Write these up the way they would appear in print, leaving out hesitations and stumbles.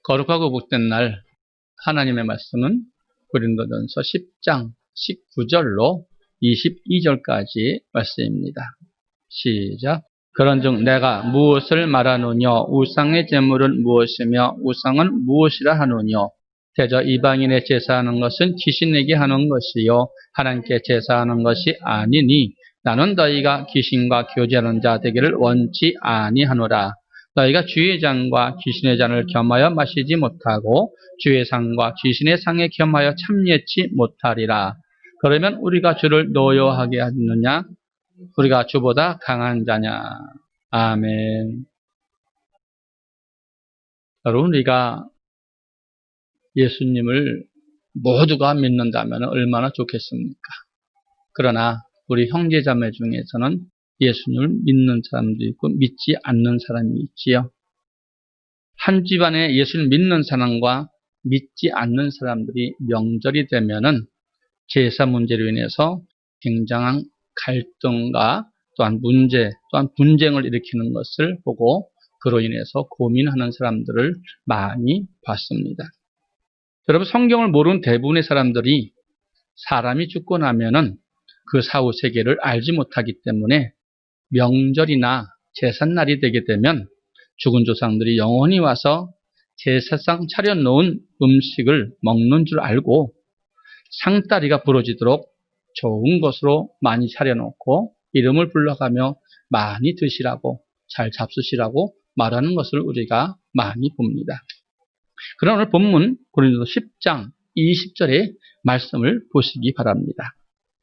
거룩하고 복된 날 하나님의 말씀은 고린도전서 10장 19절로 22절까지 말씀입니다. 시작. 그런즉 내가 무엇을 말하노뇨? 우상의 제물은 무엇이며 우상은 무엇이라 하노뇨? 대저 이방인의 제사하는 것은 귀신에게 하는 것이요 하나님께 제사하는 것이 아니니 나는 너희가 귀신과 교제하는 자 되기를 원치 아니하노라. 너희가 주의 잔과 귀신의 잔을 겸하여 마시지 못하고 주의 상과 귀신의 상에 겸하여 참여치 못하리라. 그러면 우리가 주를 노여하게 하느냐? 우리가 주보다 강한 자냐? 아멘. 여러분, 우리가 예수님을 모두가 믿는다면 얼마나 좋겠습니까? 그러나 우리 형제자매 중에서는 예수님을 믿는 사람도 있고 믿지 않는 사람이 있지요. 한 집안에 예수를 믿는 사람과 믿지 않는 사람들이 명절이 되면은 제사 문제로 인해서 굉장한 갈등과 또한 문제, 또한 분쟁을 일으키는 것을 보고 그로 인해서 고민하는 사람들을 많이 봤습니다. 여러분, 성경을 모르는 대부분의 사람들이 사람이 죽고 나면은 그 사후 세계를 알지 못하기 때문에 명절이나 제삿날이 되게 되면 죽은 조상들이 영원히 와서 제사상 차려놓은 음식을 먹는 줄 알고 상다리가 부러지도록 좋은 것으로 많이 차려놓고 이름을 불러가며 많이 드시라고, 잘 잡수시라고 말하는 것을 우리가 많이 봅니다. 그러나 오늘 본문 고린도서 10장 20절의 말씀을 보시기 바랍니다.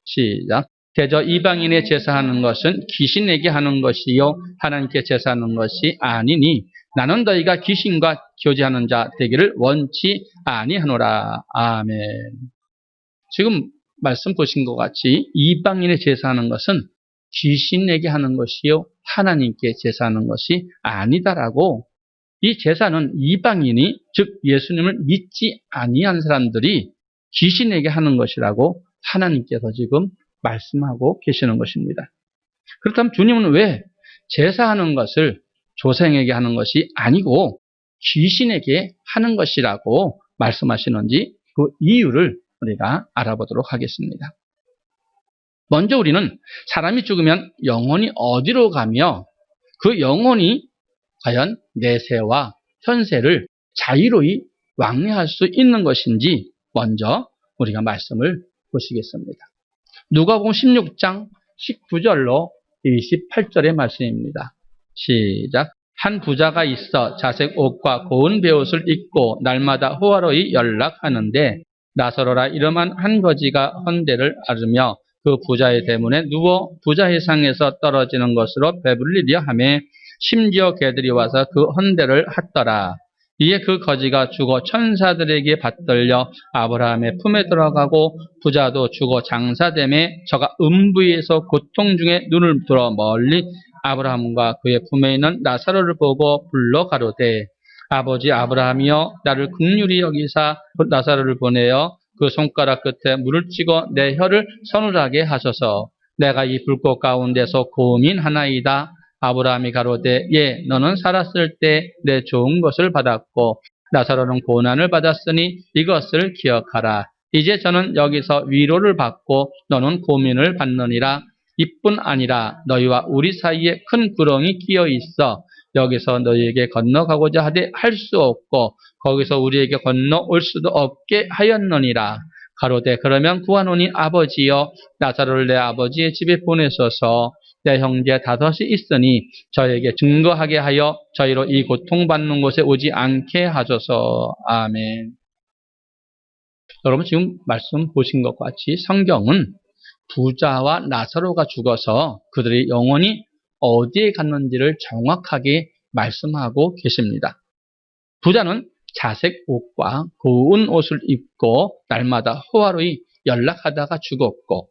시작. 대저 이방인의 제사하는 것은 귀신에게 하는 것이요 하나님께 제사하는 것이 아니니 나는 너희가 귀신과 교제하는 자 되기를 원치 아니하노라. 아멘. 지금 말씀 보신 것 같이 이방인의 제사하는 것은 귀신에게 하는 것이요 하나님께 제사하는 것이 아니다라고, 이 제사는 이방인이 즉 예수님을 믿지 아니한 사람들이 귀신에게 하는 것이라고 하나님께서 지금 말씀하고 계시는 것입니다. 그렇다면 주님은 왜 제사하는 것을 조상에게 하는 것이 아니고 귀신에게 하는 것이라고 말씀하시는지 그 이유를 우리가 알아보도록 하겠습니다. 먼저 우리는 사람이 죽으면 영혼이 어디로 가며 그 영혼이 과연 내세와 현세를 자유로이 왕래할 수 있는 것인지 먼저 우리가 말씀을 보시겠습니다. 누가복음 16장 19절로 28절의 말씀입니다. 시작. 한 부자가 있어 자색 옷과 고운 베옷을 입고 날마다 호화로이 연락하는데 나사로라 이름한 한 거지가 헌대를 앓으며 그 부자의 대문에 누워 부자의 상에서 떨어지는 것으로 배불리려 하며 심지어 개들이 와서 그 헌대를 핥더라. 이에 그 거지가 죽어 천사들에게 받들려 아브라함의 품에 들어가고 부자도 죽어 장사됨에 저가 음부에서 고통 중에 눈을 들어 멀리 아브라함과 그의 품에 있는 나사로를 보고 불러 가로되 아버지 아브라함이여 나를 긍휼히 여기사 나사로를 보내어 그 손가락 끝에 물을 찍어 내 혀를 서늘하게 하소서. 내가 이 불꽃 가운데서 고민하나이다. 아브라함이 가로되 예 너는 살았을 때 내 좋은 것을 받았고 나사로는 고난을 받았으니 이것을 기억하라. 이제 저는 여기서 위로를 받고 너는 고민을 받느니라. 이뿐 아니라 너희와 우리 사이에 큰 구렁이 끼어 있어 여기서 너희에게 건너가고자 하되 할 수 없고 거기서 우리에게 건너올 수도 없게 하였느니라. 가로되 그러면 구하노니 아버지여 나사로를 내 아버지의 집에 보내소서. 내 형제 다섯이 있으니 저에게 증거하게 하여 저희로 이 고통받는 곳에 오지 않게 하소서. 아멘. 여러분 지금 말씀 보신 것과 같이 성경은 부자와 나사로가 죽어서 그들이 영원히 어디에 갔는지를 정확하게 말씀하고 계십니다. 부자는 자색 옷과 고운 옷을 입고 날마다 호화로이 연락하다가 죽었고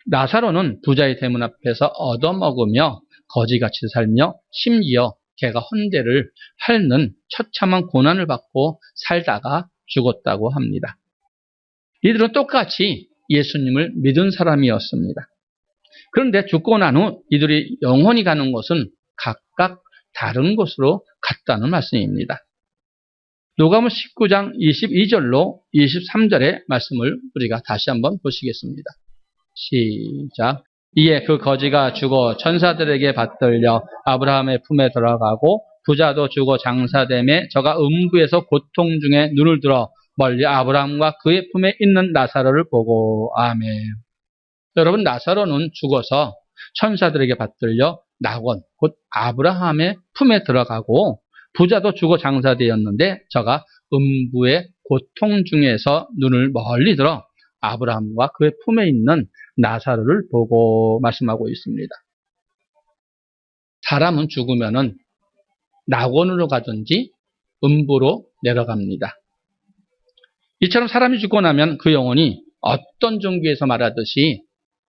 나사로는 부자의 대문 앞에서 얻어먹으며 거지같이 살며 심지어 개가 헌대를 핥는 처참한 고난을 받고 살다가 죽었다고 합니다. 이들은 똑같이 예수님을 믿은 사람이었습니다. 그런데 죽고 난 후 이들이 영원히 가는 곳은 각각 다른 곳으로 갔다는 말씀입니다. 누가복음 19장 22절로 23절의 말씀을 우리가 다시 한번 보시겠습니다. 시작. 이에 그 거지가 죽어 천사들에게 받들려 아브라함의 품에 들어가고 부자도 죽어 장사됨에 저가 음부에서 고통 중에 눈을 들어 멀리 아브라함과 그의 품에 있는 나사로를 보고. 아멘. 여러분, 나사로는 죽어서 천사들에게 받들려 낙원, 곧 아브라함의 품에 들어가고 부자도 죽어 장사되었는데 저가 음부의 고통 중에서 눈을 멀리 들어 아브라함과 그의 품에 있는 나사로를 보고 말씀하고 있습니다. 사람은 죽으면은 낙원으로 가든지 음부로 내려갑니다. 이처럼 사람이 죽고 나면 그 영혼이 어떤 종교에서 말하듯이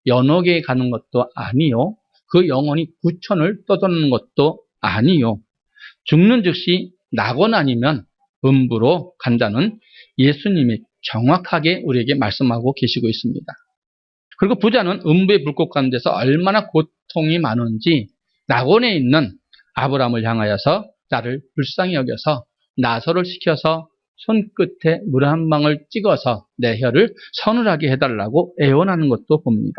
연옥에 가는 것도 아니요, 그 영혼이 구천을 떠도는 것도 아니요, 죽는 즉시 낙원 아니면 음부로 간다는 예수님이 정확하게 우리에게 말씀하고 계시고 있습니다. 그리고 부자는 음부의 불꽃 가운데서 얼마나 고통이 많은지 낙원에 있는 아브라함을 향하여서 나를 불쌍히 여겨서 나서를 시켜서 손끝에 물 한 방울 찍어서 내 혀를 서늘하게 해달라고 애원하는 것도 봅니다.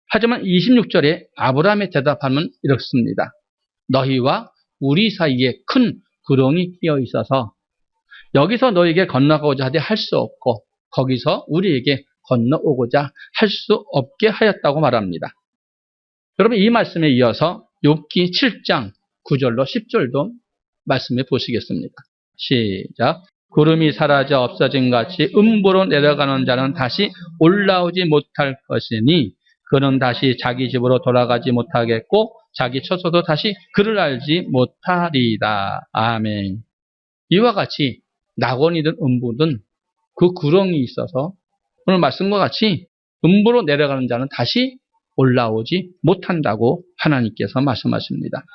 하지만 26절에 아브라함의 대답함은 이렇습니다. 너희와 우리 사이에 큰 구렁이 끼어 있어서 여기서 너에게 건너가고자 하되 할 수 없고 거기서 우리에게 건너오고자 할 수 없게 하였다고 말합니다. 여러분, 이 말씀에 이어서 욥기 7장 9절로 10절도 말씀해 보시겠습니다. 시작. 구름이 사라져 없어진 같이 음부로 내려가는 자는 다시 올라오지 못할 것이니 그는 다시 자기 집으로 돌아가지 못하겠고 자기 처소도 다시 그를 알지 못하리이다. 아멘. 이와 같이 낙원이든 음부든 그 구렁이 있어서 오늘 말씀과 같이 음부로 내려가는 자는 다시 올라오지 못한다고 하나님께서 말씀하십니다.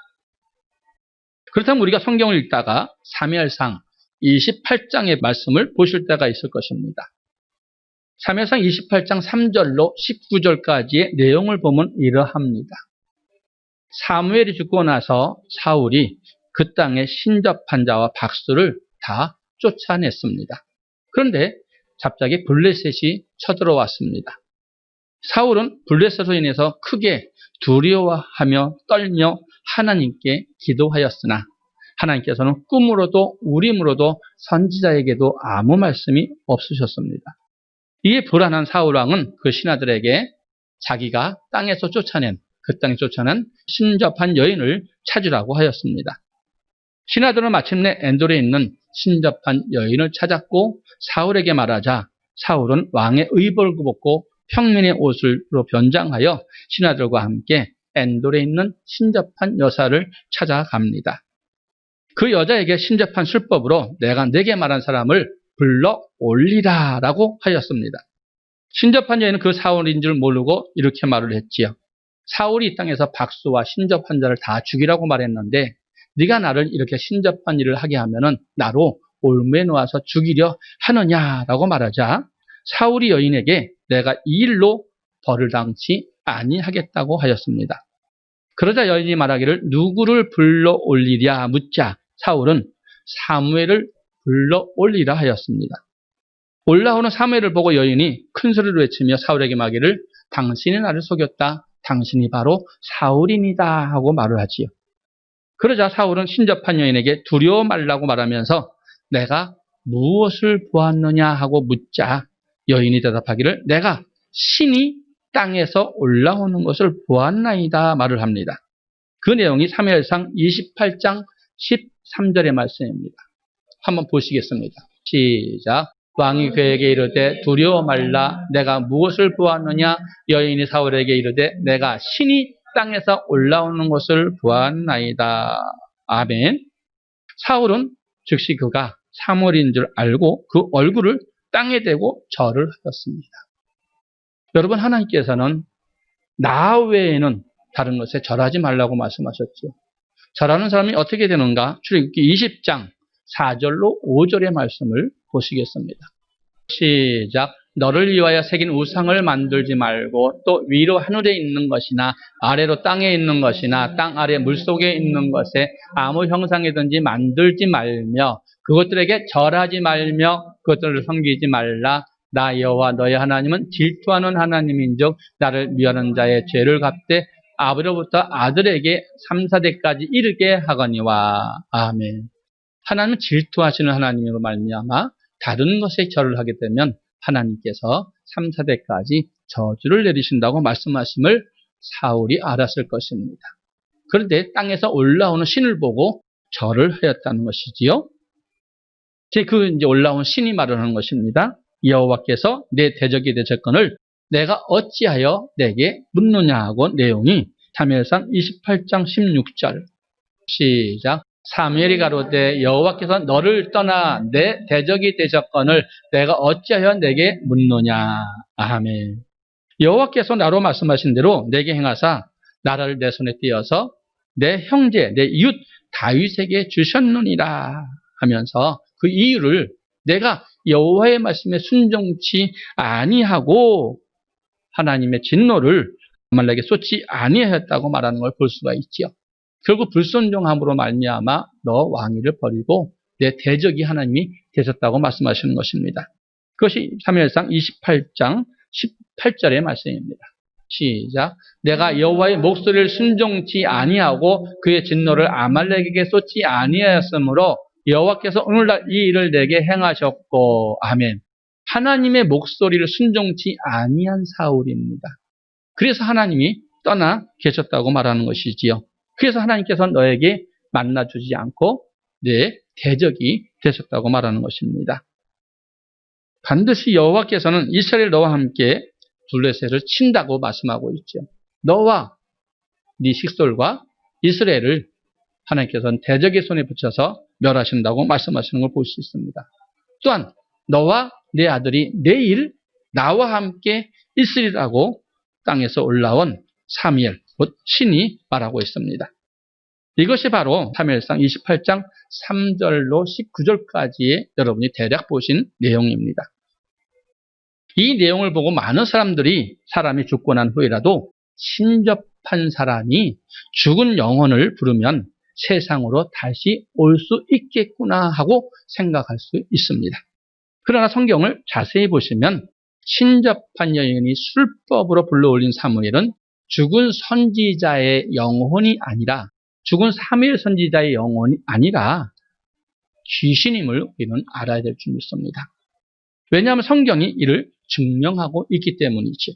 그렇다면 우리가 성경을 읽다가 사무엘상 28장의 말씀을 보실 때가 있을 것입니다. 사무엘상 28장 3절로 19절까지의 내용을 보면 이러합니다. 사무엘이 죽고 나서 사울이 그 땅에 신접한 자와 박수를 다 쫓아냈습니다. 그런데 갑자기 블레셋이 쳐들어왔습니다. 사울은 블레셋으로 인해서 크게 두려워하며 떨며 하나님께 기도하였으나 하나님께서는 꿈으로도 우림으로도 선지자에게도 아무 말씀이 없으셨습니다. 이에 불안한 사울왕은 그 신하들에게 자기가 땅에서 쫓아낸, 그 땅에 쫓아낸 신접한 여인을 찾으라고 하였습니다. 신하들은 마침내 엔돌에 있는 신접한 여인을 찾았고 사울에게 말하자 사울은 왕의 의복을 벗고 평민의 옷으로 변장하여 신하들과 함께 엔돌에 있는 신접한 여사를 찾아갑니다. 그 여자에게 신접한 술법으로 내가 네게 말한 사람을 불러 올리라 라고 하였습니다. 신접한 여인은 그 사울인 줄 모르고 이렇게 말을 했지요. 사울이 이 땅에서 박수와 신접한 자를 다 죽이라고 말했는데 네가 나를 이렇게 신접한 일을 하게 하면은 나로 올무에 놓아서 죽이려 하느냐라고 말하자 사울이 여인에게 내가 이 일로 벌을 당치 아니하겠다고 하였습니다. 그러자 여인이 말하기를 누구를 불러 올리랴 묻자 사울은 사무엘을 불러 올리라 하였습니다. 올라오는 사무엘을 보고 여인이 큰 소리로 외치며 사울에게 말하기를 당신이 나를 속였다. 당신이 바로 사울입니다 하고 말을 하지요. 그러자 사울은 신접한 여인에게 두려워 말라고 말하면서 내가 무엇을 보았느냐 하고 묻자 여인이 대답하기를 내가 신이 땅에서 올라오는 것을 보았나이다 말을 합니다. 그 내용이 사무엘상 28장 13절의 말씀입니다. 한번 보시겠습니다. 시작. 왕이 그에게 이르되 두려워 말라. 내가 무엇을 보았느냐? 여인이 사울에게 이르되 내가 신이 땅에서 올라오는 것을 보았나이다. 아멘. 사울은 즉시 그가 사무엘인 줄 알고 그 얼굴을 땅에 대고 절을 하였습니다. 여러분, 하나님께서는 나 외에는 다른 것에 절하지 말라고 말씀하셨죠. 절하는 사람이 어떻게 되는가? 출애굽기 20장 4절로 5절의 말씀을 보시겠습니다. 시작. 너를 위하여 새긴 우상을 만들지 말고 또 위로 하늘에 있는 것이나 아래로 땅에 있는 것이나 땅 아래 물속에 있는 것에 아무 형상이든지 만들지 말며 그것들에게 절하지 말며 그것들을 섬기지 말라. 나 여호와 너희 하나님은 질투하는 하나님인즉 나를 미워하는 자의 죄를 갚되 아버지로부터 아들에게 3, 4대까지 이르게 하거니와. 아멘. 하나님은 질투하시는 하나님으로 말미암아 다른 것에 절을 하게 되면 하나님께서 3, 4대까지 저주를 내리신다고 말씀하심을 사울이 알았을 것입니다. 그런데 땅에서 올라오는 신을 보고 절을 하였다는 것이지요. 이제 올라온 신이 말하는 것입니다. 여호와께서 내 대적이 되셨거늘 내가 어찌하여 내게 묻느냐 하고 내용이 사무엘상 28장 16절. 시작. 사무엘이 가로되 여호와께서 너를 떠나 내 대적이 되셨거늘 내가 어찌하여 내게 묻느냐. 아멘. 여호와께서 나로 말씀하신 대로 내게 행하사 나라를 내 손에 띄어서 내 형제 내 이웃 다윗에게 주셨느니라 하면서 그 이유를 내가 여호와의 말씀에 순종치 아니하고 하나님의 진노를 아말렉에게 쏟지 아니하였다고 말하는 걸 볼 수가 있지요. 결국 불순종함으로 말미암아 너 왕위를 버리고 내 대적이 하나님이 되셨다고 말씀하시는 것입니다. 그것이 사무엘상 28장 18절의 말씀입니다. 시작. 내가 여호와의 목소리를 순종치 아니하고 그의 진노를 아말렉에게 쏟지 아니하였으므로 여호와께서 오늘날 이 일을 내게 행하셨고. 아멘. 하나님의 목소리를 순종치 아니한 사울입니다. 그래서 하나님이 떠나 계셨다고 말하는 것이지요. 그래서 하나님께서 너에게 만나주지 않고 내 대적이 되셨다고 말하는 것입니다. 반드시 여호와께서는 이스라엘 너와 함께 블레셋을 친다고 말씀하고 있죠. 너와 네 식솔과 이스라엘을 하나님께서는 대적의 손에 붙여서 멸하신다고 말씀하시는 걸 볼 수 있습니다. 또한 너와 내 아들이 내일 나와 함께 있으리라고 땅에서 올라온 사무엘, 곧 신이 말하고 있습니다. 이것이 바로 사무엘상 28장 3절로 19절까지의 여러분이 대략 보신 내용입니다. 이 내용을 보고 많은 사람들이 사람이 죽고 난 후에라도 신접한 사람이 죽은 영혼을 부르면 세상으로 다시 올 수 있겠구나 하고 생각할 수 있습니다. 그러나 성경을 자세히 보시면 신접한 여인이 술법으로 불러올린 사무엘은 죽은 선지자의 영혼이 아니라 죽은 사무엘 선지자의 영혼이 아니라 귀신임을 우리는 알아야 될 줄 믿습니다. 왜냐하면 성경이 이를 증명하고 있기 때문이죠.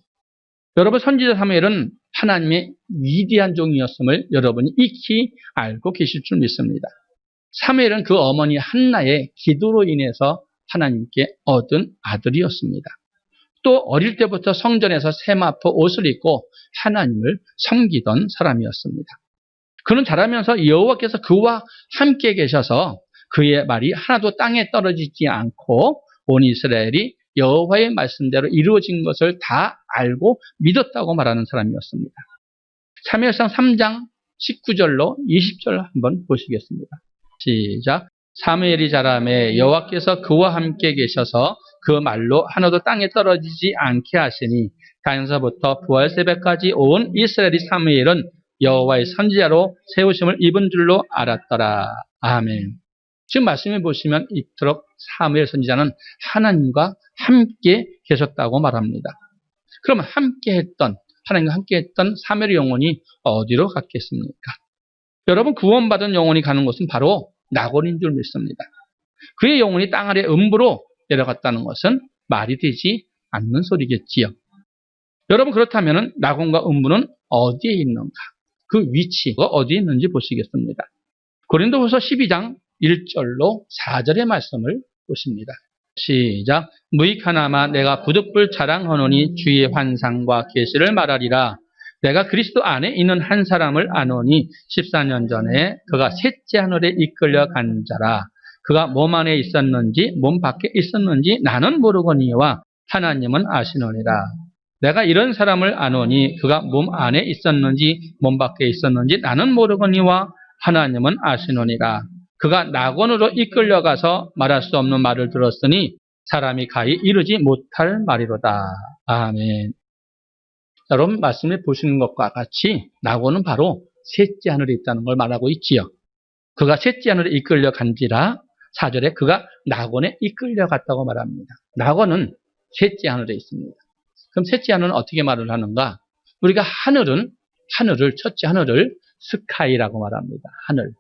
여러분, 선지자 사무엘은 하나님의 위대한 종이었음을 여러분이 익히 알고 계실 줄 믿습니다. 사무엘은 그 어머니 한나의 기도로 인해서 하나님께 얻은 아들이었습니다. 또 어릴 때부터 성전에서 세마포 옷을 입고 하나님을 섬기던 사람이었습니다. 그는 자라면서 여호와께서 그와 함께 계셔서 그의 말이 하나도 땅에 떨어지지 않고 온 이스라엘이 여호와의 말씀대로 이루어진 것을 다 알고 믿었다고 말하는 사람이었습니다. 사무엘상 3장 19절로 20절 한번 보시겠습니다. 시작. 사무엘이 자라매 여호와께서 그와 함께 계셔서 그 말로 하나도 땅에 떨어지지 않게 하시니 단에서부터 부활 새벽까지 온 이스라엘이 사무엘은 여호와의 선지자로 세우심을 입은 줄로 알았더라. 아멘. 지금 말씀해 보시면 이토록 사무엘 선지자는 하나님과 함께 계셨다고 말합니다. 그러면 하나님과 함께 했던 사무엘의 영혼이 어디로 갔겠습니까? 여러분, 구원받은 영혼이 가는 곳은 바로 낙원인 줄 믿습니다. 그의 영혼이 땅 아래 음부로 내려갔다는 것은 말이 되지 않는 소리겠지요. 여러분, 그렇다면 낙원과 음부는 어디에 있는가? 그 위치가 어디에 있는지 보시겠습니다. 고린도후서 12장 1절로 4절의 말씀을 보십니다. 시작. 무익하나마 내가 부득불 자랑하노니 주의 환상과 계시를 말하리라. 내가 그리스도 안에 있는 한 사람을 아노니 14년 전에 그가 셋째 하늘에 이끌려 간 자라. 그가 몸 안에 있었는지 몸 밖에 있었는지 나는 모르거니와 하나님은 아시노니라. 내가 이런 사람을 아노니 그가 몸 안에 있었는지 몸 밖에 있었는지 나는 모르거니와 하나님은 아시노니라. 그가 낙원으로 이끌려가서 말할 수 없는 말을 들었으니 사람이 가히 이르지 못할 말이로다. 아멘. 여러분, 말씀을 보시는 것과 같이 낙원은 바로 셋째 하늘에 있다는 걸 말하고 있지요. 그가 셋째 하늘에 이끌려 간지라 4절에 그가 낙원에 이끌려갔다고 말합니다. 낙원은 셋째 하늘에 있습니다. 그럼 셋째 하늘은 어떻게 말을 하는가? 우리가 첫째 하늘을 스카이라고 말합니다. 하늘.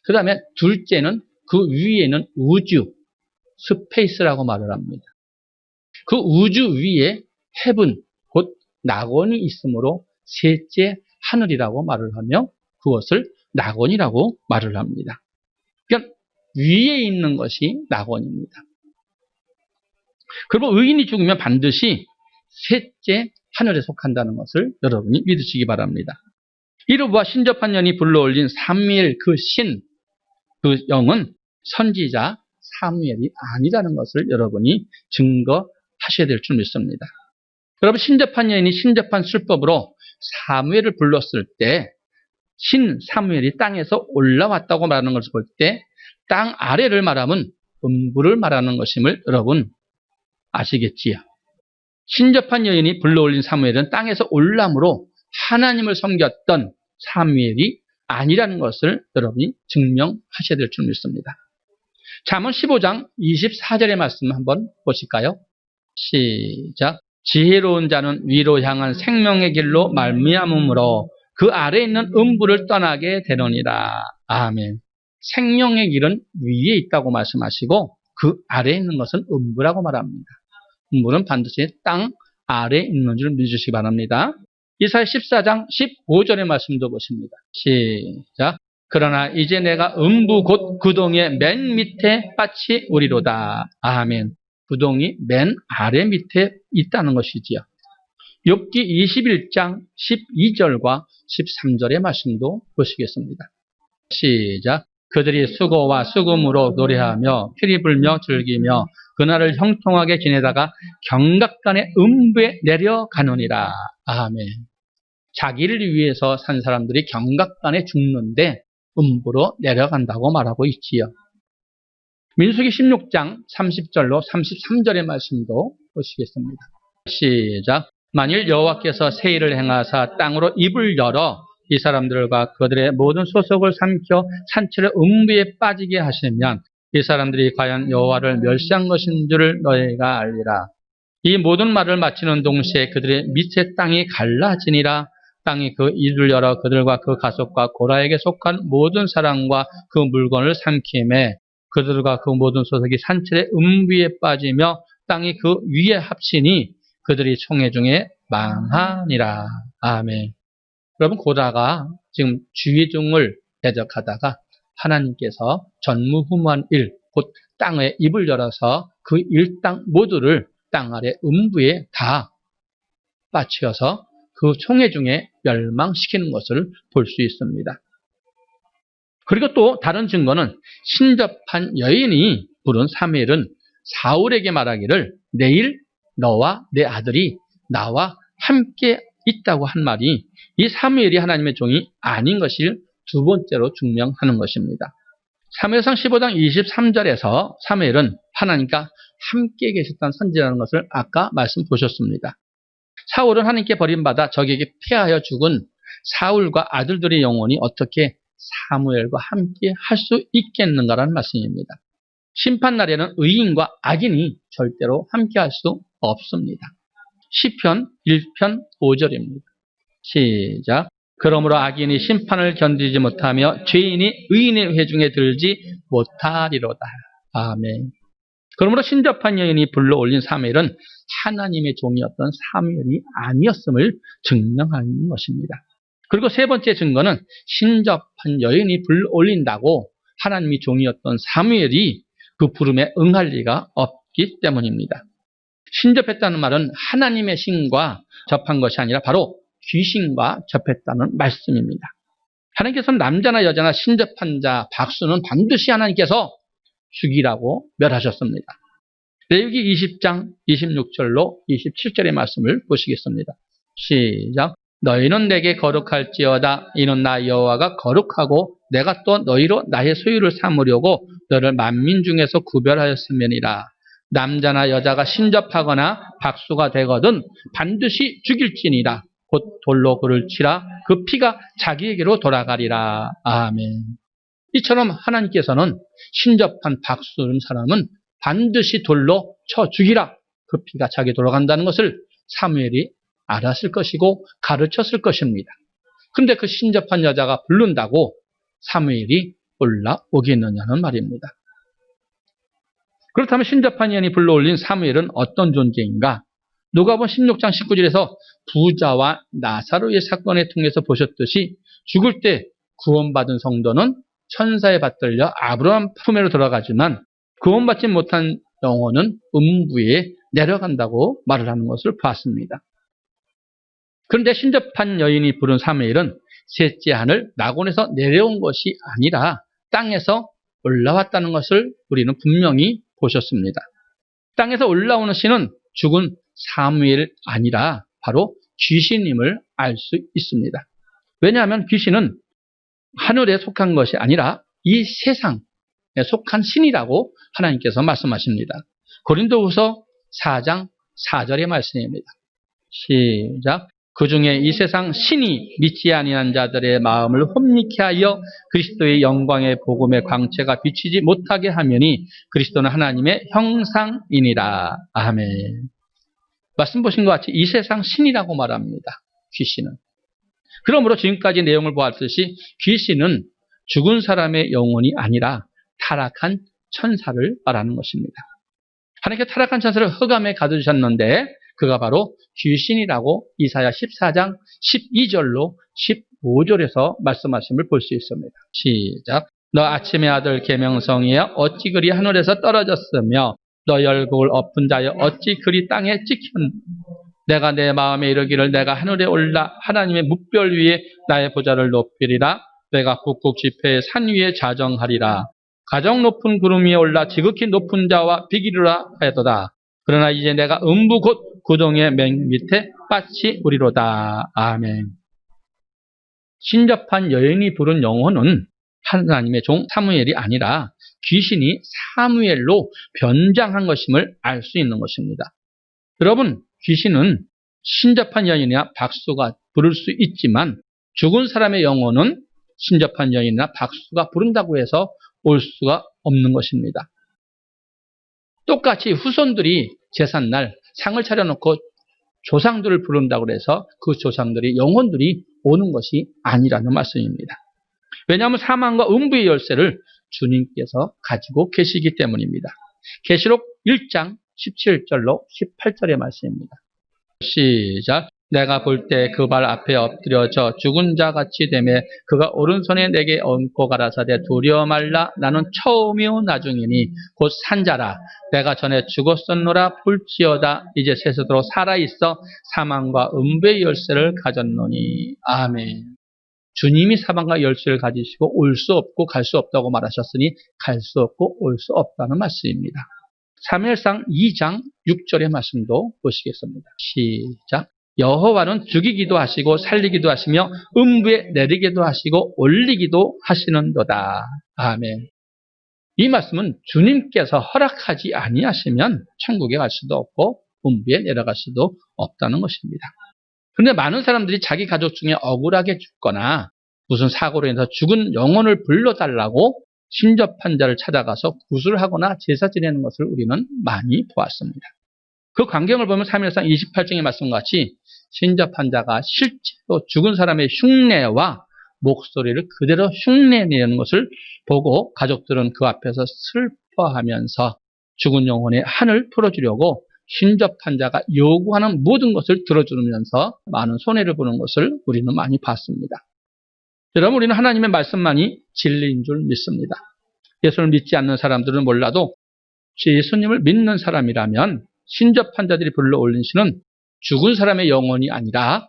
그 다음에 둘째는 그 위에는 우주, 스페이스라고 말을 합니다. 그 우주 위에 헤븐, 곧 낙원이 있으므로 셋째 하늘이라고 말을 하며 그것을 낙원이라고 말을 합니다. 그러니까 위에 있는 것이 낙원입니다. 그리고 의인이 죽으면 반드시 셋째 하늘에 속한다는 것을 여러분이 믿으시기 바랍니다. 이로 보아 신접한 년이 불러올린 사무엘 그 영은 선지자 사무엘이 아니라는 것을 여러분이 증거하셔야 될 줄 믿습니다. 여러분, 신접한 여인이 신접한 술법으로 사무엘을 불렀을 때 사무엘이 땅에서 올라왔다고 말하는 것을 볼 때 땅 아래를 말하면 음부를 말하는 것임을 여러분 아시겠지요? 신접한 여인이 불러올린 사무엘은 땅에서 올라옴으로 하나님을 섬겼던 사무엘이 아니라는 것을 여러분이 증명하셔야 될 줄 믿습니다. 잠언 15장 24절의 말씀 한번 보실까요? 시작. 지혜로운 자는 위로 향한 생명의 길로 말미암음으로 그 아래에 있는 음부를 떠나게 되느니라. 아멘. 생명의 길은 위에 있다고 말씀하시고 그 아래에 있는 것은 음부라고 말합니다. 음부는 반드시 땅 아래에 있는 줄 믿으시기 바랍니다. 이사야 14장 15절의 말씀도 보십니다. 시작. 그러나 이제 내가 음부 곧 구덩이의 맨 밑에 빠치 우리로다. 아멘. 구덩이 맨 아래 밑에 있다는 것이지요. 욥기 21장 12절과 13절의 말씀도 보시겠습니다. 시작. 그들이 수고와 수금으로 노래하며 피리 불며 즐기며 그날을 형통하게 지내다가 경각간의 음부에 내려가느니라. 아멘. 자기를 위해서 산 사람들이 경각간에 죽는데 음부로 내려간다고 말하고 있지요. 민수기 16장 30절로 33절의 말씀도 보시겠습니다. 시작. 만일 여호와께서 세일을 행하사 땅으로 입을 열어 이 사람들과 그들의 모든 소속을 삼켜 산채로 음부에 빠지게 하시면 이 사람들이 과연 여호와를 멸시한 것인 줄을 너희가 알리라. 이 모든 말을 마치는 동시에 그들의 밑에 땅이 갈라지니라. 땅이 그 입을 열어 그들과 그 가족과 고라에게 속한 모든 사람과 그 물건을 삼키매 그들과 그 모든 소속이 산채의 음부에 빠지며 땅이 그 위에 합치니 그들이 총회 중에 망하니라. 아멘. 여러분, 고라가 지금 주의종을 대적하다가 하나님께서 전무후무한 일, 곧 땅의 입을 열어서 그 일당 모두를 땅 아래 음부에 다 빠치어서 그 총회 중에 멸망시키는 것을 볼 수 있습니다. 그리고 또 다른 증거는 신접한 여인이 부른 사무엘은 사울에게 말하기를 내일 너와 내 아들이 나와 함께 있다고 한 말이 이 사무엘이 하나님의 종이 아닌 것을 두 번째로 증명하는 것입니다. 사무엘상 15장 23절에서 사무엘은 하나님과 함께 계셨다는 선지라는 것을 아까 말씀 보셨습니다. 사울은 하나님께 버림받아 적에게 패하여 죽은 사울과 아들들의 영혼이 어떻게 사무엘과 함께 할 수 있겠는가라는 말씀입니다. 심판날에는 의인과 악인이 절대로 함께 할 수 없습니다. 시편 1편 5절입니다. 시작. 그러므로 악인이 심판을 견디지 못하며 죄인이 의인의 회중에 들지 못하리로다. 아멘. 그러므로 신접한 여인이 불러올린 사무엘은 하나님의 종이었던 사무엘이 아니었음을 증명하는 것입니다. 그리고 세 번째 증거는 신접한 여인이 불러올린다고 하나님이 종이었던 사무엘이 그 부름에 응할 리가 없기 때문입니다. 신접했다는 말은 하나님의 신과 접한 것이 아니라 바로 귀신과 접했다는 말씀입니다. 하나님께서는 남자나 여자나 신접한 자 박수는 반드시 하나님께서 죽이라고 멸하셨습니다. 레위기 20장 26절로 27절의 말씀을 보시겠습니다. 시작. 너희는 내게 거룩할지어다. 이는 나 여호와가 거룩하고 내가 또 너희로 나의 소유를 삼으려고 너를 만민 중에서 구별하였음이니라. 남자나 여자가 신접하거나 박수가 되거든 반드시 죽일지니라. 곧 돌로 그를 치라. 그 피가 자기에게로 돌아가리라. 아멘. 이처럼 하나님께서는 신접한 박수는 사람은 반드시 돌로 쳐 죽이라. 그 피가 자기 돌아간다는 것을 사무엘이 알았을 것이고 가르쳤을 것입니다. 근데 그 신접한 여자가 부른다고 사무엘이 올라오겠느냐는 말입니다. 그렇다면 신접한 여인이 불러올린 사무엘은 어떤 존재인가? 누가복음 16장 19절에서 부자와 나사로의 사건을 통해서 보셨듯이 죽을 때 구원받은 성도는 천사에 받들려 아브라함 품에로 들어가지만 구원받지 못한 영혼은 음부에 내려간다고 말을 하는 것을 봤습니다. 그런데 신접한 여인이 부른 사무엘은 셋째 하늘 낙원에서 내려온 것이 아니라 땅에서 올라왔다는 것을 우리는 분명히 보셨습니다. 땅에서 올라오는 신은 죽은 사무엘 아니라 바로 귀신임을 알 수 있습니다. 왜냐하면 귀신은 하늘에 속한 것이 아니라 이 세상에 속한 신이라고 하나님께서 말씀하십니다. 고린도후서 4장 4절의 말씀입니다. 시작. 그 중에 이 세상 신이 믿지 아니한 자들의 마음을 혼미케 하여 그리스도의 영광의 복음의 광채가 비치지 못하게 하면이 그리스도는 하나님의 형상이니라. 아멘. 말씀 보신 것 같이 이 세상 신이라고 말합니다. 귀신은. 그러므로 지금까지 내용을 보았듯이 귀신은 죽은 사람의 영혼이 아니라 타락한 천사를 말하는 것입니다. 하나님께 타락한 천사를 흑암에 가두셨는데 그가 바로 귀신이라고 이사야 14장 12절로 15절에서 말씀하심을 볼 수 있습니다. 시작. 너 아침의 아들 계명성이여 어찌 그리 하늘에서 떨어졌으며 너 열국을 엎은 자여 어찌 그리 땅에 찍혔. 내가 내 마음에 이르기를 내가 하늘에 올라 하나님의 뭇별 위에 나의 보좌를 높이리라. 내가 북극 지폐의 산 위에 자정하리라. 가장 높은 구름 위에 올라 지극히 높은 자와 비기르라 하였도다. 그러나 이제 내가 음부 곧 구덩이의 맨 밑에 빠치 우리로다. 아멘. 신접한 여인이 부른 영혼은 하나님의 종 사무엘이 아니라 귀신이 사무엘로 변장한 것임을 알 수 있는 것입니다. 여러분, 귀신은 신접한 여인이나 박수가 부를 수 있지만 죽은 사람의 영혼은 신접한 여인이나 박수가 부른다고 해서 올 수가 없는 것입니다. 똑같이 후손들이 제삿날 상을 차려놓고 조상들을 부른다고 해서 그 조상들이 영혼들이 오는 것이 아니라는 말씀입니다. 왜냐하면 사망과 음부의 열쇠를 주님께서 가지고 계시기 때문입니다. 계시록 1장 17절로 18절의 말씀입니다. 시작. 내가 볼 때 그 발 앞에 엎드려 저 죽은 자 같이 되매 그가 오른손에 내게 얹고 가라사대 두려워 말라. 나는 처음이요 나중이니 곧 산자라. 내가 전에 죽었었노라. 볼지어다 이제 세세도록 살아있어 사망과 음부의 열쇠를 가졌노니. 아멘. 주님이 사망과 열쇠를 가지시고 올 수 없고 갈 수 없다고 말하셨으니 갈 수 없고 올 수 없다는 말씀입니다. 사무엘상 2장 6절의 말씀도 보시겠습니다. 시작. 여호와는 죽이기도 하시고 살리기도 하시며 음부에 내리기도 하시고 올리기도 하시는도다. 아멘. 이 말씀은 주님께서 허락하지 아니하시면 천국에 갈 수도 없고 음부에 내려갈 수도 없다는 것입니다. 그런데 많은 사람들이 자기 가족 중에 억울하게 죽거나 무슨 사고로 인해서 죽은 영혼을 불러달라고 신접한 자를 찾아가서 구술하거나 제사 지내는 것을 우리는 많이 보았습니다. 그 광경을 보면 사무엘상 28장의 말씀과 같이 신접한 자가 실제로 죽은 사람의 흉내와 목소리를 그대로 흉내내는 것을 보고 가족들은 그 앞에서 슬퍼하면서 죽은 영혼의 한을 풀어주려고 신접한 자가 요구하는 모든 것을 들어주면서 많은 손해를 보는 것을 우리는 많이 봤습니다. 여러분, 우리는 하나님의 말씀만이 진리인 줄 믿습니다. 예수를 믿지 않는 사람들은 몰라도 예수님을 믿는 사람이라면 신접한 자들이 불러 올린 신은 죽은 사람의 영혼이 아니라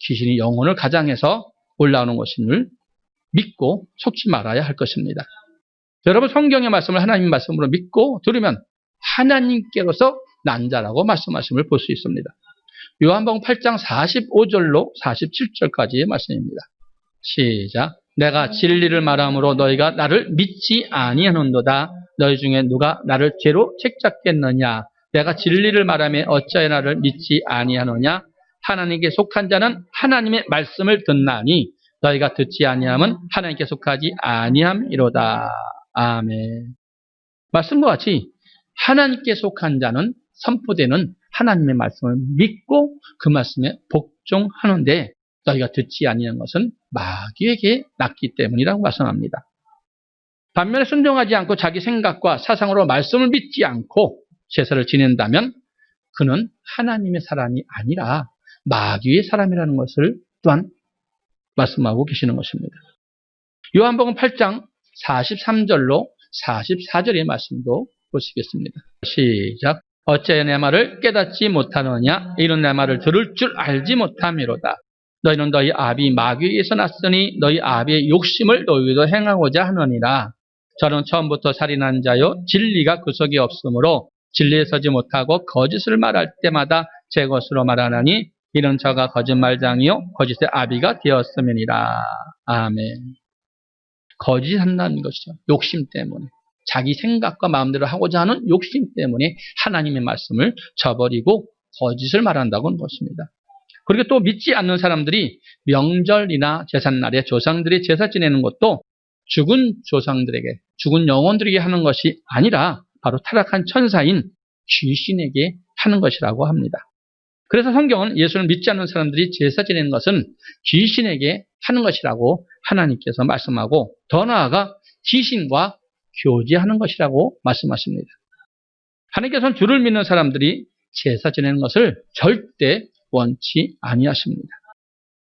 귀신이 영혼을 가장해서 올라오는 것임을 믿고 속지 말아야 할 것입니다. 여러분, 성경의 말씀을 하나님의 말씀으로 믿고 들으면 하나님께로서 난 자라고 말씀하심을 볼 수 있습니다. 요한복음 8장 45절로 47절까지의 말씀입니다. 시작. 내가 진리를 말함으로 너희가 나를 믿지 아니하는도다. 너희 중에 누가 나를 죄로 책잡겠느냐. 내가 진리를 말하며 어찌하여 나를 믿지 아니하느냐. 하나님께 속한 자는 하나님의 말씀을 듣나니 너희가 듣지 아니함은 하나님께 속하지 아니함이로다. 아멘. 말씀과 같이 하나님께 속한 자는 선포되는 하나님의 말씀을 믿고 그 말씀에 복종하는데 너희가 듣지 아니한 것은 마귀에게 났기 때문이라고 말씀합니다. 반면에 순종하지 않고 자기 생각과 사상으로 말씀을 믿지 않고 제사를 지낸다면 그는 하나님의 사람이 아니라 마귀의 사람이라는 것을 또한 말씀하고 계시는 것입니다. 요한복음 8장 43절로 44절의 말씀도 보시겠습니다. 시작. 어째 내 말을 깨닫지 못하느냐? 이는 내 말을 들을 줄 알지 못함이로다. 너희는 너희 아비 마귀에게서 났으니 너희 아비의 욕심을 너희도 행하고자 하느니라. 저는 처음부터 살인한 자요 진리가 그 속에 없으므로 진리에 서지 못하고 거짓을 말할 때마다 제 것으로 말하나니 이는 저가 거짓말장이요 거짓의 아비가 되었음이니라. 아멘. 거짓한다는 것이죠. 욕심 때문에. 자기 생각과 마음대로 하고자 하는 욕심 때문에 하나님의 말씀을 저버리고 거짓을 말한다고 하는 것입니다. 그리고 또 믿지 않는 사람들이 명절이나 제삿날에 조상들이 제사 지내는 것도 죽은 조상들에게, 죽은 영혼들에게 하는 것이 아니라 바로 타락한 천사인 귀신에게 하는 것이라고 합니다. 그래서 성경은 예수를 믿지 않는 사람들이 제사 지내는 것은 귀신에게 하는 것이라고 하나님께서 말씀하고 더 나아가 귀신과 교제하는 것이라고 말씀하십니다. 하나님께서는 주를 믿는 사람들이 제사 지내는 것을 절대 원치 아니하십니다.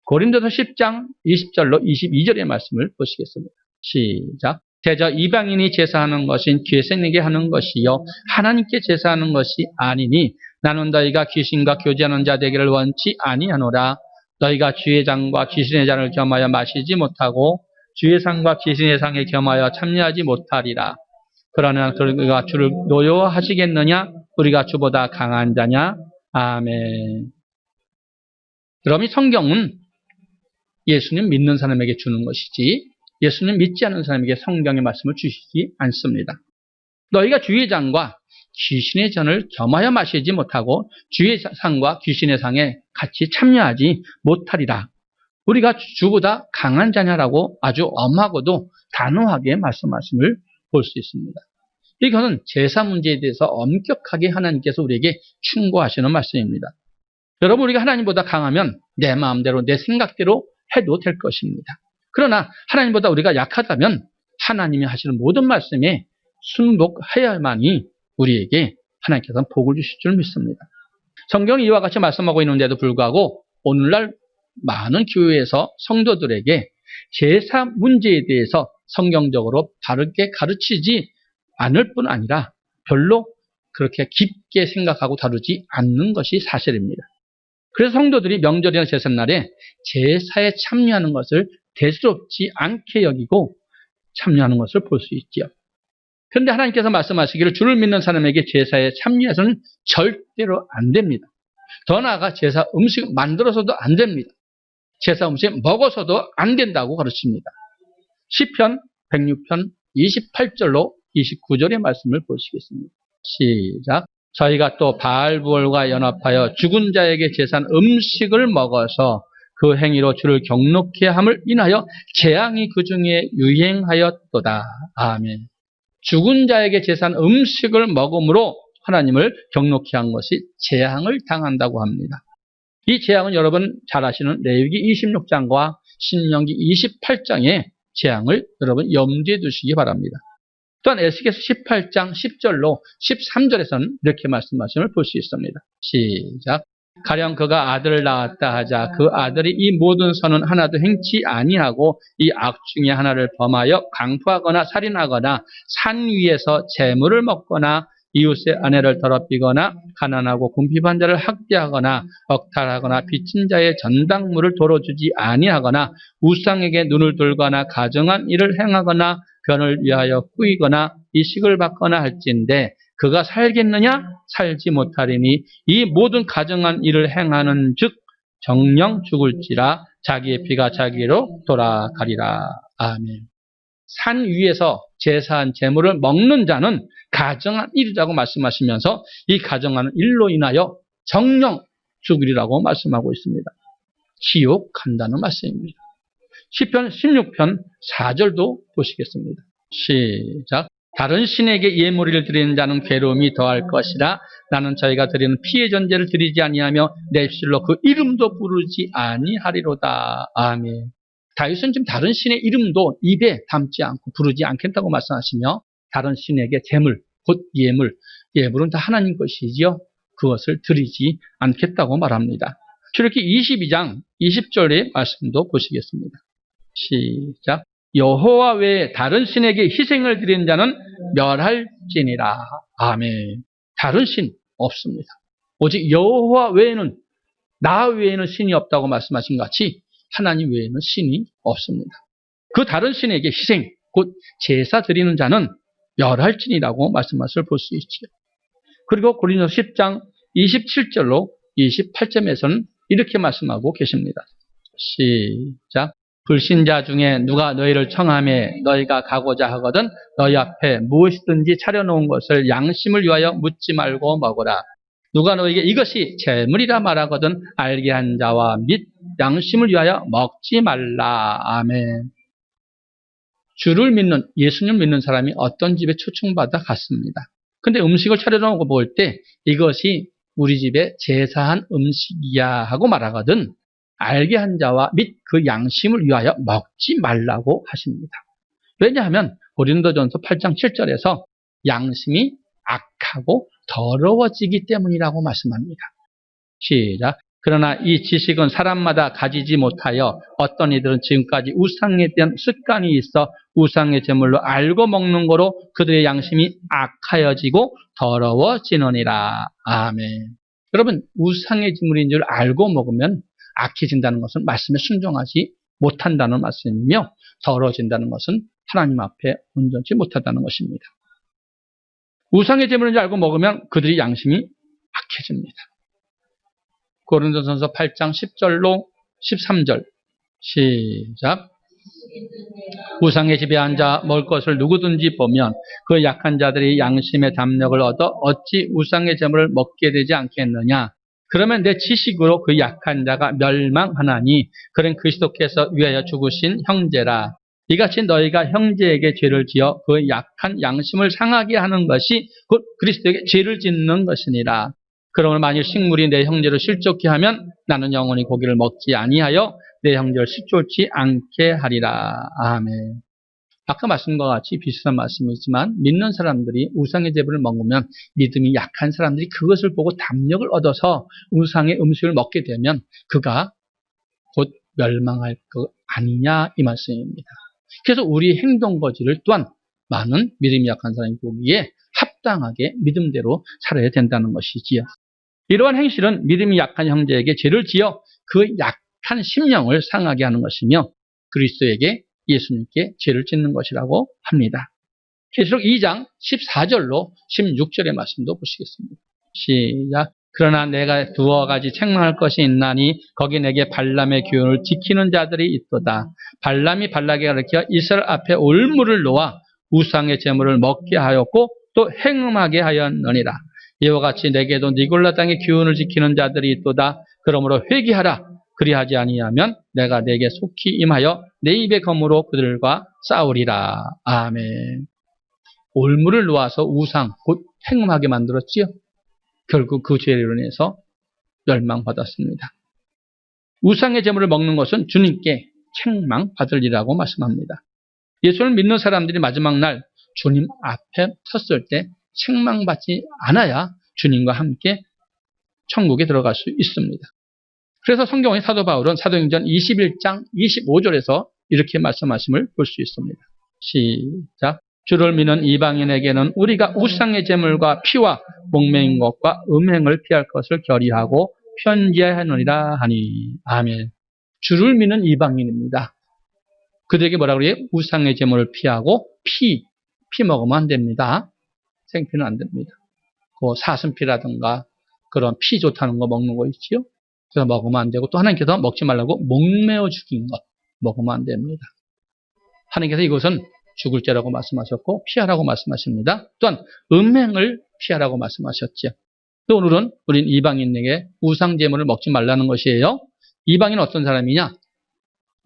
고린도서 10장 20절로 22절의 말씀을 보시겠습니다. 시작. 대저 이방인이 제사하는 것은 괴생에게 하는 것이요 하나님께 제사하는 것이 아니니 나는 너희가 귀신과 교제하는 자 되기를 원치 아니하노라. 너희가 주의 잔과 귀신의 잔을 겸하여 마시지 못하고 주의 상과 귀신의 상에 겸하여 참여하지 못하리라. 그러나 우리가 주를 노여하시겠느냐? 우리가 주보다 강한 자냐? 아멘. 그럼 이 성경은 예수님 믿는 사람에게 주는 것이지 예수님 믿지 않는 사람에게 성경의 말씀을 주시지 않습니다. 너희가 주의 잔과 귀신의 잔을 겸하여 마시지 못하고 주의 상과 귀신의 상에 같이 참여하지 못하리라. 우리가 주보다 강한 자냐라고 아주 엄하고도 단호하게 말씀하심을 볼 수 있습니다. 이것은 제사 문제에 대해서 엄격하게 하나님께서 우리에게 충고하시는 말씀입니다. 여러분, 우리가 하나님보다 강하면 내 마음대로 내 생각대로 해도 될 것입니다. 그러나 하나님보다 우리가 약하다면 하나님이 하시는 모든 말씀에 순복해야만이 우리에게 하나님께서 복을 주실 줄 믿습니다. 성경이 이와 같이 말씀하고 있는데도 불구하고 오늘날 많은 교회에서 성도들에게 제사 문제에 대해서 성경적으로 바르게 가르치지 않을 뿐 아니라 별로 그렇게 깊게 생각하고 다루지 않는 것이 사실입니다. 그래서 성도들이 명절이나 제삿날에 제사에 참여하는 것을 대수롭지 않게 여기고 참여하는 것을 볼 수 있지요. 그런데 하나님께서 말씀하시기를 주를 믿는 사람에게 제사에 참여해서는 절대로 안 됩니다. 더 나아가 제사 음식 만들어서도 안 됩니다. 제사 음식 먹어서도 안 된다고 가르칩니다. 시편 106편 28절로 29절의 말씀을 보시겠습니다. 시작. 저희가 또 바알부올과 연합하여 죽은 자에게 제사한 음식을 먹어서 그 행위로 주를 경록케 함을 인하여 재앙이 그 중에 유행하였도다. 아멘. 죽은 자에게 제사한 음식을 먹음으로 하나님을 경록케 한 것이 재앙을 당한다고 합니다. 이 재앙은 여러분 잘 아시는 레위기 26장과 신명기 28장의 재앙을 여러분 염두에 두시기 바랍니다. 또한 에스겔서 18장 10절로 13절에서는 이렇게 말씀하심을 볼 수 있습니다. 시작. 가령 그가 아들을 낳았다 하자 그 아들이 이 모든 선은 하나도 행치 아니하고 이 악 중에 하나를 범하여 강포하거나 살인하거나 산 위에서 재물을 먹거나 이웃의 아내를 더럽히거나 가난하고 궁핍한 자를 학대하거나 억탈하거나 빚진 자의 전당물을 도로 주지 아니하거나 우상에게 눈을 들거나 가정한 일을 행하거나 변을 위하여 꾸이거나 이식을 받거나 할진대 그가 살겠느냐? 살지 못하리니 이 모든 가정한 일을 행하는 즉 정령 죽을지라 자기의 피가 자기로 돌아가리라. 아멘. 산 위에서 제사한 재물을 먹는 자는 가정한 일이라고 말씀하시면서 이 가정한 일로 인하여 정령 죽으리라고 말씀하고 있습니다. 지옥 간다는 말씀입니다. 시편 16편 4절도 보시겠습니다. 시작. 다른 신에게 예물을 드리는 자는 괴로움이 더할 것이라. 나는 저희가 드리는 피의 전제를 드리지 아니하며 내 입술로 그 이름도 부르지 아니하리로다. 아멘. 다윗은 지금 다른 신의 이름도 입에 담지 않고 부르지 않겠다고 말씀하시며 다른 신에게 제물, 곧 예물, 예물은 다 하나님 것이지요. 그것을 드리지 않겠다고 말합니다. 출애굽기 22장 20절의 말씀도 보시겠습니다. 시작. 여호와 외에 다른 신에게 희생을 드리는 자는 멸할지니라. 아멘. 다른 신 없습니다. 오직 여호와 외에는, 나 외에는 신이 없다고 말씀하신 것 같이 하나님 외에는 신이 없습니다. 그 다른 신에게 희생, 곧 제사 드리는 자는 멸할지니라고 말씀하실 볼 수 있지요. 그리고 고린도서 10장 27절로 28절에서는 이렇게 말씀하고 계십니다. 시작. 불신자 중에 누가 너희를 청하매 너희가 가고자 하거든 너희 앞에 무엇이든지 차려놓은 것을 양심을 위하여 묻지 말고 먹으라. 누가 너희에게 이것이 재물이라 말하거든 알게 한 자와 및 양심을 위하여 먹지 말라. 아멘. 주를 믿는, 예수님을 믿는 사람이 어떤 집에 초청받아 갔습니다. 근데 음식을 차려놓고 볼 때 이것이 우리 집에 제사한 음식이야 하고 말하거든 알게 한 자와 및 그 양심을 위하여 먹지 말라고 하십니다. 왜냐하면 고린도전서 8장 7절에서 양심이 악하고 더러워지기 때문이라고 말씀합니다. 시작. 그러나 이 지식은 사람마다 가지지 못하여 어떤 이들은 지금까지 우상에 대한 습관이 있어 우상의 제물로 알고 먹는 거로 그들의 양심이 악하여지고 더러워지느니라. 아멘. 여러분, 우상의 제물인 줄 알고 먹으면 악해진다는 것은 말씀에 순종하지 못한다는 말씀이며 더러워진다는 것은 하나님 앞에 온전치 못하다는 것입니다. 우상의 제물인 줄 알고 먹으면 그들의 양심이 악해집니다. 고린도전서 8장 10절로 13절 시작. 우상의 집에 앉아 먹을 것을 누구든지 보면 그 약한 자들이 양심의 담력을 얻어 어찌 우상의 제물을 먹게 되지 않겠느냐. 그러면 내 지식으로 그 약한 자가 멸망하나니 그는 그리스도께서 위하여 죽으신 형제라. 이같이 너희가 형제에게 죄를 지어 그 약한 양심을 상하게 하는 것이 곧 그리스도에게 죄를 짓는 것이니라. 그러므로 만일 식물이 내 형제를 실족케 하면 나는 영원히 고기를 먹지 아니하여 내 형제를 실족치 않게 하리라. 아멘. 아까 말씀과 같이 비슷한 말씀이지만 믿는 사람들이 우상의 제물을 먹으면 믿음이 약한 사람들이 그것을 보고 담력을 얻어서 우상의 음식을 먹게 되면 그가 곧 멸망할 것 아니냐 이 말씀입니다. 그래서 우리 행동 거지를 또한 많은 믿음이 약한 사람이 보기에 합당하게 믿음대로 살아야 된다는 것이지요. 이러한 행실은 믿음이 약한 형제에게 죄를 지어 그 약한 심령을 상하게 하는 것이며 그리스도에게 예수님께 죄를 짓는 것이라고 합니다. 계시록 2장 14절로 16절의 말씀도 보시겠습니다. 시작. 그러나 내가 두어 가지 책망할 것이 있나니 거기 내게 발람의 교훈을 지키는 자들이 있도다. 발람이 발락에 가르쳐 이스라엘 앞에 올무를 놓아 우상의 제물을 먹게 하였고 또 행음하게 하였느니라. 이와 같이 내게도 니골라 땅의 교훈을 지키는 자들이 있도다. 그러므로 회개하라. 그리하지 아니하면 내가 내게 속히 임하여 내 입의 검으로 그들과 싸우리라. 아멘. 올무를 놓아서 우상, 곧 행음하게 만들었지요. 결국 그 죄로 인해서 멸망받았습니다. 우상의 제물을 먹는 것은 주님께 책망받으리라고 말씀합니다. 예수를 믿는 사람들이 마지막 날 주님 앞에 섰을 때 책망받지 않아야 주님과 함께 천국에 들어갈 수 있습니다. 그래서 성경의 사도 바울은 사도행전 21장 25절에서 이렇게 말씀하심을 볼 수 있습니다. 시작. 주를 믿는 이방인에게는 우리가 우상의 제물과 피와 목매인 것과 음행을 피할 것을 결의하고 편지하노니라 하니. 아멘. 주를 믿는 이방인입니다. 그들에게 뭐라 그래요? 우상의 제물을 피하고 피 먹으면 안 됩니다. 생피는 안 됩니다. 그 사슴피라든가 그런 피 좋다는 거 먹는 거 있지요? 그래서 먹으면 안 되고 또 하나님께서 먹지 말라고 목매어 죽인 것 먹으면 안 됩니다. 하나님께서 이것은 죽을 죄라고 말씀하셨고 피하라고 말씀하십니다. 또한 음행을 피하라고 말씀하셨죠. 또 오늘은 우린 이방인에게 우상 제물을 먹지 말라는 것이에요. 이방인은 어떤 사람이냐?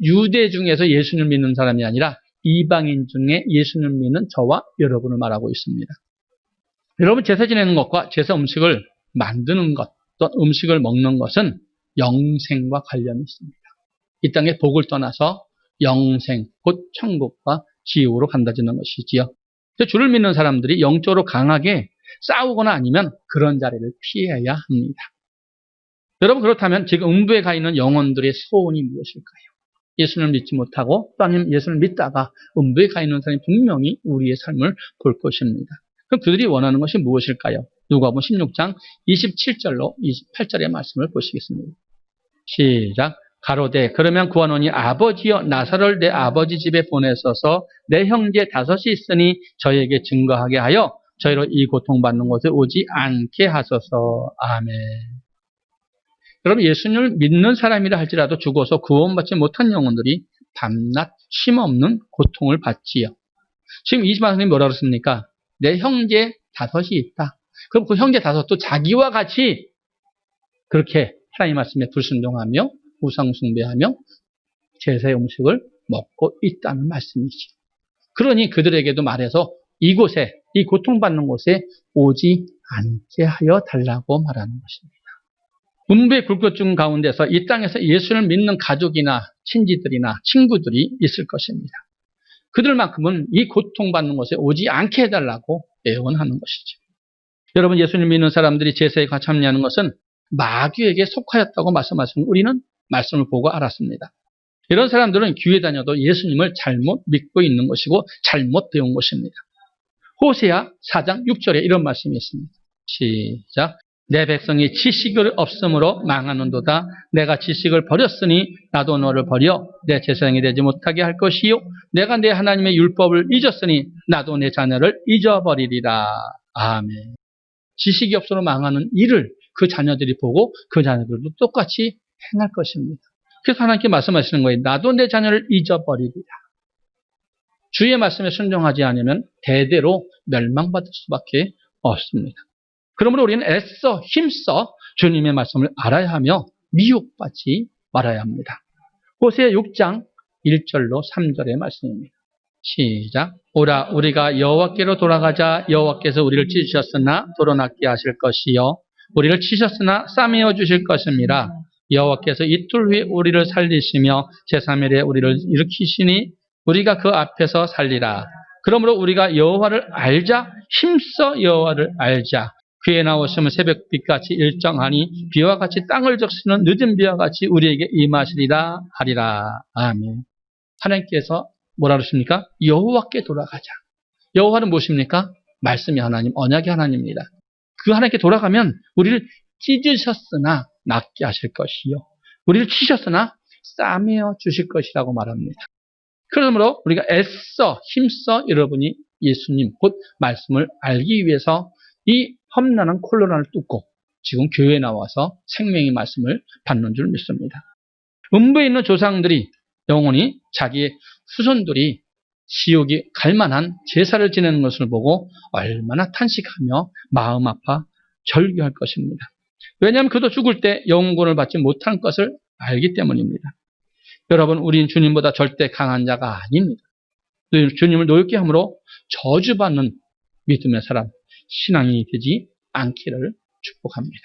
유대 중에서 예수님을 믿는 사람이 아니라 이방인 중에 예수님을 믿는 저와 여러분을 말하고 있습니다. 여러분 제사 지내는 것과 제사 음식을 만드는 것, 또 음식을 먹는 것은 영생과 관련이 있습니다. 이 땅에 복을 떠나서 영생, 곧 천국과 지옥으로 간다지는 것이지요. 주를 믿는 사람들이 영적으로 강하게 싸우거나 아니면 그런 자리를 피해야 합니다. 여러분 그렇다면 지금 음부에 가 있는 영혼들의 소원이 무엇일까요? 예수님을 믿지 못하고 또 아니면 예수님을 믿다가 음부에 가 있는 사람이 분명히 우리의 삶을 볼 것입니다. 그럼 그들이 원하는 것이 무엇일까요? 누가복음 16장 27절로 28절의 말씀을 보시겠습니다. 시작. 가로되 그러면 구하노니 아버지여 나사로를 내 아버지 집에 보내소서 내 형제 다섯이 있으니 저에게 증거하게 하여 저희로 이 고통받는 곳에 오지 않게 하소서. 아멘. 여러분 예수님을 믿는 사람이라 할지라도 죽어서 구원받지 못한 영혼들이 밤낮 쉼없는 고통을 받지요. 지금 이 말씀이 뭐라고 그랬습니까? 내 형제 다섯이 있다. 그럼 그 형제 다섯도 자기와 같이 그렇게 하나님 말씀에 불순종하며 우상 숭배하며 제사의 음식을 먹고 있다는 말씀이죠. 그러니 그들에게도 말해서 이곳에 이 고통받는 곳에 오지 않게 하여 달라고 말하는 것입니다. 음부의 굴곡중 가운데서 이 땅에서 예수를 믿는 가족이나 친지들이나 친구들이 있을 것입니다. 그들만큼은 이 고통받는 곳에 오지 않게 해달라고 애원하는 것이죠. 여러분 예수님 믿는 사람들이 제사에 참여하는 것은 마귀에게 속하였다고 말씀하시는 우리는 말씀을 보고 알았습니다. 이런 사람들은 교회 다녀도 예수님을 잘못 믿고 있는 것이고 잘못 배운 것입니다. 호세아 4장 6절에 이런 말씀이 있습니다. 시작. 내 백성이 지식을 없음으로 망하는도다. 내가 지식을 버렸으니 나도 너를 버려 내 제사장이 되지 못하게 할 것이요 내가 내 하나님의 율법을 잊었으니 나도 내 자녀를 잊어버리리라. 아멘. 지식이 없음으로 망하는 일을 그 자녀들이 보고 그 자녀들도 똑같이 행할 것입니다. 그래서 하나님께 말씀하시는 거예요. 나도 내 자녀를 잊어버리리라. 주의 말씀에 순종하지 않으면 대대로 멸망받을 수밖에 없습니다. 그러므로 우리는 애써 힘써 주님의 말씀을 알아야 하며 미혹받지 말아야 합니다. 호세아 6장 1절로 3절의 말씀입니다. 시작. 오라 우리가 여호와께로 돌아가자. 여호와께서 우리를 찢으셨으나 도로낫게 하실 것이요 우리를 치셨으나 싸매어 주실 것입니다. 여호와께서 이틀 후에 우리를 살리시며 제3일에 우리를 일으키시니 우리가 그 앞에서 살리라. 그러므로 우리가 여호와를 알자. 힘써 여호와를 알자. 그의 나오심은 새벽빛같이 일정하니 비와 같이 땅을 적시는 늦은 비와 같이 우리에게 임하시리라 하리라. 아멘. 하나님께서 뭐라 그러십니까? 여호와께 돌아가자. 여호와는 무엇입니까? 말씀이 하나님, 언약의 하나님입니다. 그 하나님께 돌아가면 우리를 찢으셨으나 낫게 하실 것이요 우리를 치셨으나 싸매어 주실 것이라고 말합니다. 그러므로 우리가 애써 힘써 여러분이 예수님 곧 말씀을 알기 위해서 이 험난한 콜로나를 뚫고 지금 교회에 나와서 생명의 말씀을 받는 줄 믿습니다. 음부에 있는 조상들이 영원히 자기의 후손들이 지옥에 갈 만한 제사를 지내는 것을 보고 얼마나 탄식하며 마음 아파 절규할 것입니다. 왜냐하면 그도 죽을 때 영혼을 받지 못한 것을 알기 때문입니다. 여러분, 우리는 주님보다 절대 강한 자가 아닙니다. 주님을 노엽게 함으로 저주받는 믿음의 사람, 신앙이 되지 않기를 축복합니다.